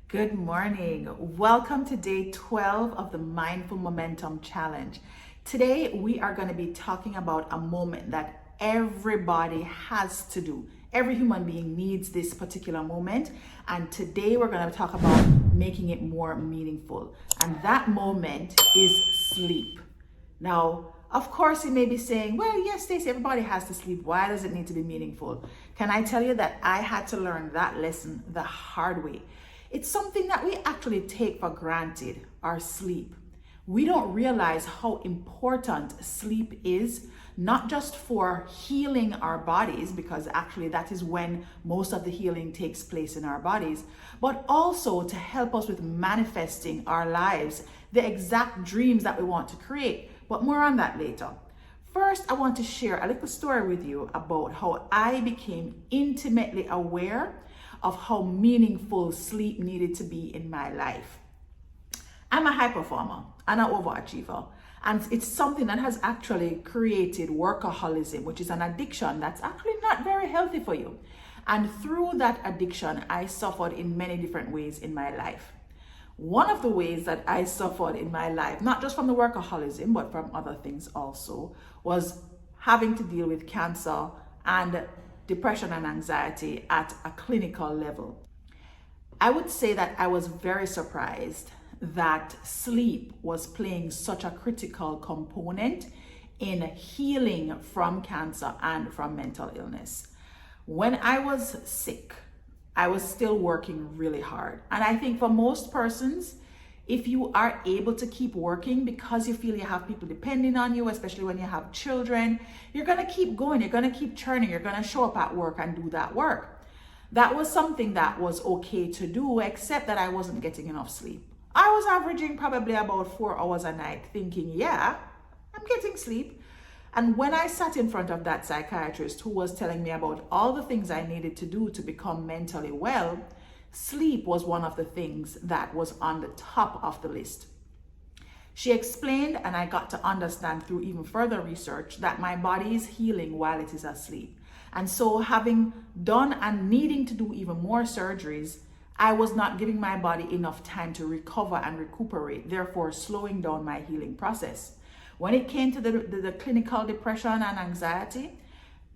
Good morning. Welcome to day 12 of the Mindful Momentum Challenge. Today, we are going to be talking about a moment that everybody has to do. Every human being needs this particular moment. And today, we're going to talk about making it more meaningful. And that moment is sleep. Now, of course, you may be saying, well, yes, Stacey, everybody has to sleep. Why does it need to be meaningful? Can I tell you that I had to learn that lesson the hard way? It's something that we actually take for granted, our sleep. We don't realize how important sleep is, not just for healing our bodies, because actually that is when most of the healing takes place in our bodies, but also to help us with manifesting our lives, the exact dreams that we want to create. But more on that later. First, I want to share a little story with you about how I became intimately aware of how meaningful sleep needed to be in my life. I'm a high performer and an overachiever, and it's something that has actually created workaholism, which is an addiction that's actually not very healthy for you. And through that addiction, I suffered in many different ways in my life. One of the ways that I suffered in my life, not just from the workaholism, but from other things also, was having to deal with cancer and depression and anxiety at a clinical level. I would say that I was very surprised that sleep was playing such a critical component in healing from cancer and from mental illness. When I was sick, I was still working really hard. And I think for most persons, if you are able to keep working because you feel you have people depending on you, especially when you have children, you're going to keep going, you're going to keep churning, you're going to show up at work and do that work. That was something that was okay to do, except that I wasn't getting enough sleep. I was averaging probably about 4 hours a night thinking, yeah, I'm getting sleep. And when I sat in front of that psychiatrist who was telling me about all the things I needed to do to become mentally well, sleep was one of the things that was on the top of the list. She explained, and I got to understand through even further research, that my body is healing while it is asleep. And so having done and needing to do even more surgeries, I was not giving my body enough time to recover and recuperate, therefore slowing down my healing process. When it came to the clinical depression and anxiety,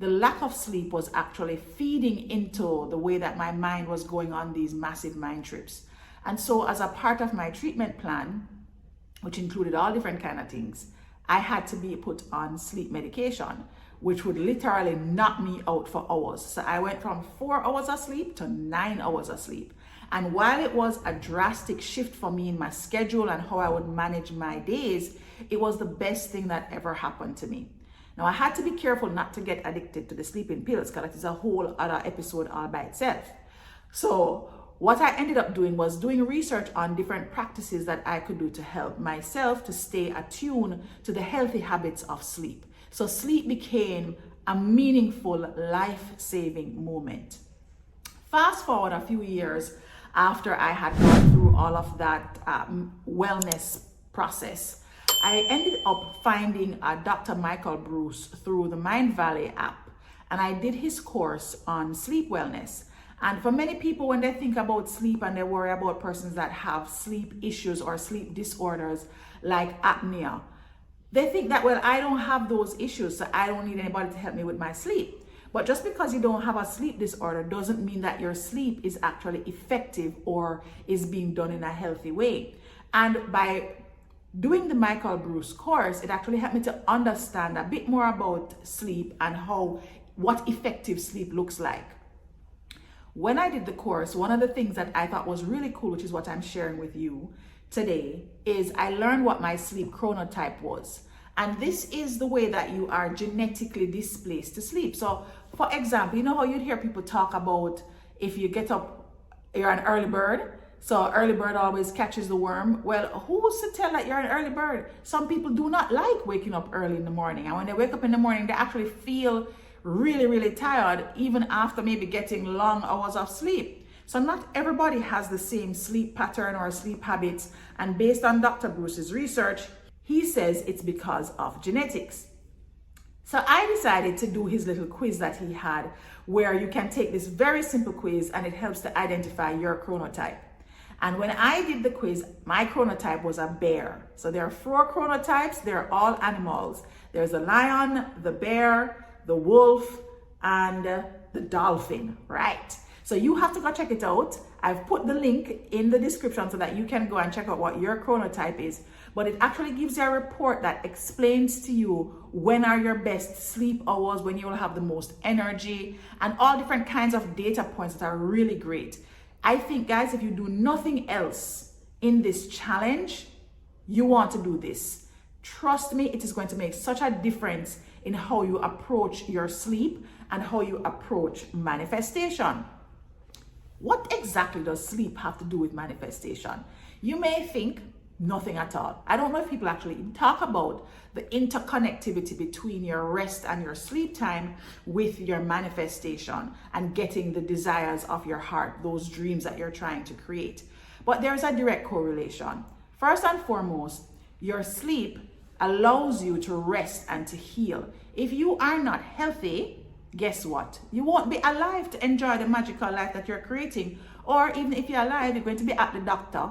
the lack of sleep was actually feeding into the way that my mind was going on these massive mind trips. And so as a part of my treatment plan, which included all different kind of things, I had to be put on sleep medication, which would literally knock me out for hours. So I went from 4 hours of sleep to 9 hours of sleep. And while it was a drastic shift for me in my schedule and how I would manage my days, it was the best thing that ever happened to me. Now, I had to be careful not to get addicted to the sleeping pills because that is a whole other episode all by itself. So what I ended up doing was doing research on different practices that I could do to help myself to stay attuned to the healthy habits of sleep. So sleep became a meaningful, life-saving moment. Fast forward a few years after I had gone through all of that wellness process, I ended up finding Dr. Michael Breus through the Mind Valley app, and I did his course on sleep wellness. And for many people, when they think about sleep and they worry about persons that have sleep issues or sleep disorders like apnea, they think that, well, I don't have those issues, so I don't need anybody to help me with my sleep. But just because you don't have a sleep disorder doesn't mean that your sleep is actually effective or is being done in a healthy way. And by doing the Michael Breus course, it actually helped me to understand a bit more about sleep and what effective sleep looks like. When I did the course, one of the things that I thought was really cool, which is what I'm sharing with you today, is I learned what my sleep chronotype was. And this is the way that you are genetically displaced to sleep. So, for example, you know how you'd hear people talk about if you get up, you're an early bird. So early bird always catches the worm. Well, who's to tell that you're an early bird? Some people do not like waking up early in the morning. And when they wake up in the morning, they actually feel really, really tired, even after maybe getting long hours of sleep. So not everybody has the same sleep pattern or sleep habits. And based on Dr. Breus's research, he says it's because of genetics. So I decided to do his little quiz that he had, where you can take this very simple quiz and it helps to identify your chronotype. And when I did the quiz, my chronotype was a bear. So there are 4 chronotypes. They're all animals. There's the lion, the bear, the wolf, and the dolphin, right? So you have to go check it out. I've put the link in the description so that you can go and check out what your chronotype is. But it actually gives you a report that explains to you when are your best sleep hours, when you will have the most energy, and all different kinds of data points that are really great. I think, guys, if you do nothing else in this challenge, you want to do this. Trust me, it is going to make such a difference in how you approach your sleep and how you approach manifestation. What exactly does sleep have to do with manifestation? You may think nothing at all. I don't know if people actually talk about the interconnectivity between your rest and your sleep time with your manifestation and getting the desires of your heart, those dreams that you're trying to create. But there's a direct correlation. First and foremost, your sleep allows you to rest and to heal. If you are not healthy, guess what? You won't be alive to enjoy the magical life that you're creating. Or even if you're alive, you're going to be at the doctor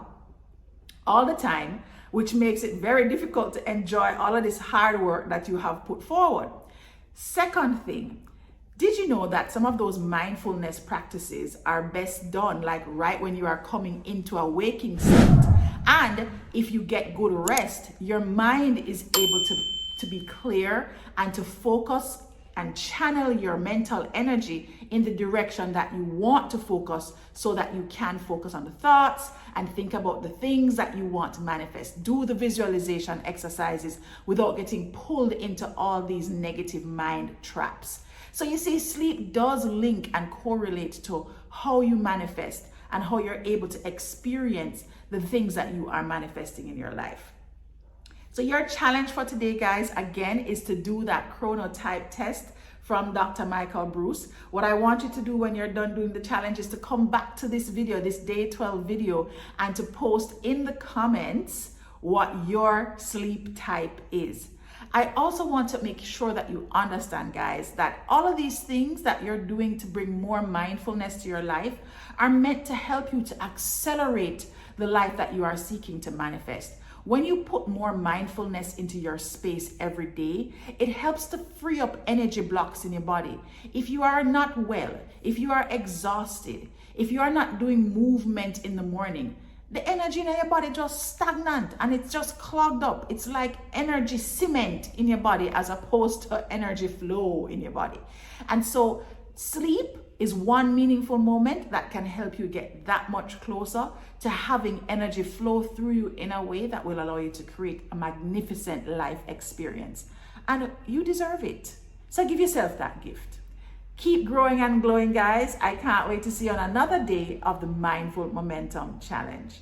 all the time, which makes it very difficult to enjoy all of this hard work that you have put forward. Second thing, did you know that some of those mindfulness practices are best done like right when you are coming into a waking state? And if you get good rest, your mind is able to be clear and to focus and channel your mental energy in the direction that you want to focus, so that you can focus on the thoughts and think about the things that you want to manifest. Do the visualization exercises without getting pulled into all these negative mind traps. So you see, sleep does link and correlate to how you manifest and how you're able to experience the things that you are manifesting in your life. So your challenge for today, guys, again, is to do that chronotype test from Dr. Michael Breus. What I want you to do when you're done doing the challenge is to come back to this video, this day 12 video, and to post in the comments what your sleep type is. I also want to make sure that you understand, guys, that all of these things that you're doing to bring more mindfulness to your life are meant to help you to accelerate the life that you are seeking to manifest. When you put more mindfulness into your space every day, it helps to free up energy blocks in your body. If you are not well, if you are exhausted, if you are not doing movement in the morning, the energy in your body just stagnant and it's just clogged up. It's like energy cement in your body as opposed to energy flow in your body. And so sleep is one meaningful moment that can help you get that much closer to having energy flow through you in a way that will allow you to create a magnificent life experience. And you deserve it. So give yourself that gift. Keep growing and glowing, guys. I can't wait to see you on another day of the Mindful Momentum Challenge.